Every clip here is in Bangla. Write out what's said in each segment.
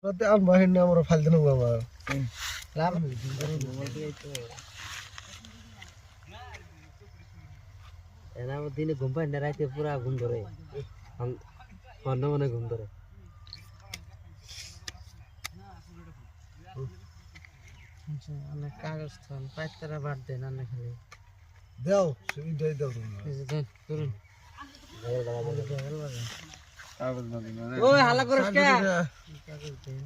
Berarti ambahin nomor file dulu gua. Lama. এনার দিনে ঘুম পায় না রাতে পুরা ঘুম ধরে অন্য মনে ঘুম ধরে অনেক কাগজ থান পাঁচটারা বাদ দেন না খালি দাও সুবিধাই দাও তুমি দেন করুন ও হালা করিস কে কাগজ দেন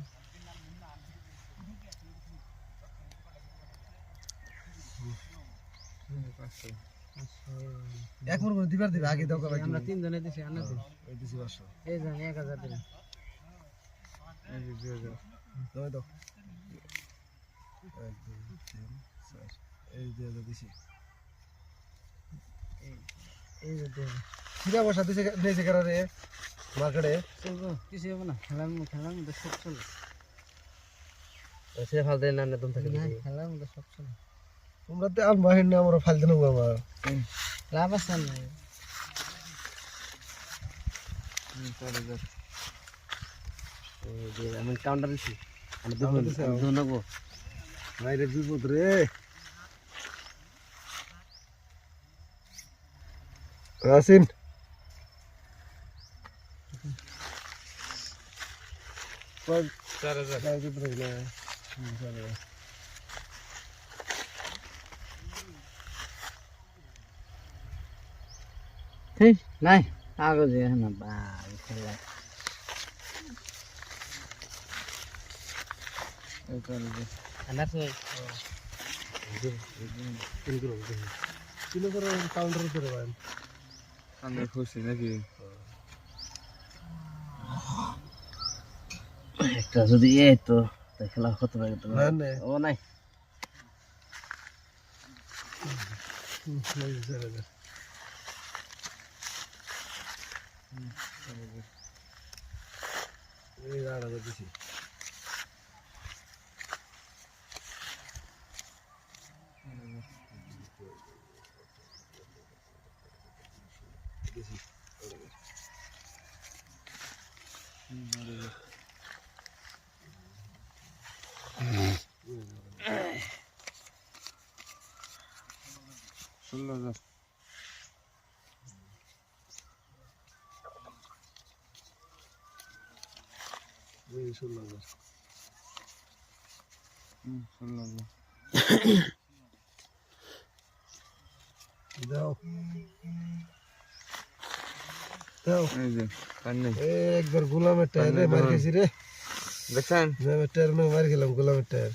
এক মন করে দিবার দিবে আগে দাও কবে আমরা তিন জনে দিছি আনা দিন এই দিছি 500 এই জান 1000 দিন এই 2000 দাও দাও 1 2 3 4 এই 2000 দিছি এই যে দেন কিরা বসা দিছে নেছে করা রে মার্কেটে চলবো কিছু হবে না খেলার মধ্যে সব চলে এসে ফাল দেন না তুমি থেকে খেলার মধ্যে সব চলে তোমরা তো আমবাহিন nomor file dulu gua লাভ আছে না আমি কাউন্টার দিছি আমি দুটো নেবো বাইরে বিপদ রে রাসিন পর 4000 বিপদ রে ঠিক নাই কাগজ না বা খেলা আনা তো কিলো করে কাউন্টার করে ভাই আমি খুশি নাকি একটা যদি এই তো খেলা হতে পারে তো না ও নাই এই রাড়া দিছি দিছি ষোলো হাজার এই 16000 ষোলো হাজার দাও দাও এই যে পান্নে একবার গোলামের টায়ারে মার খেয়েছি রে দেখছেন টায়ার মার খেলাম গোলামের টায়ার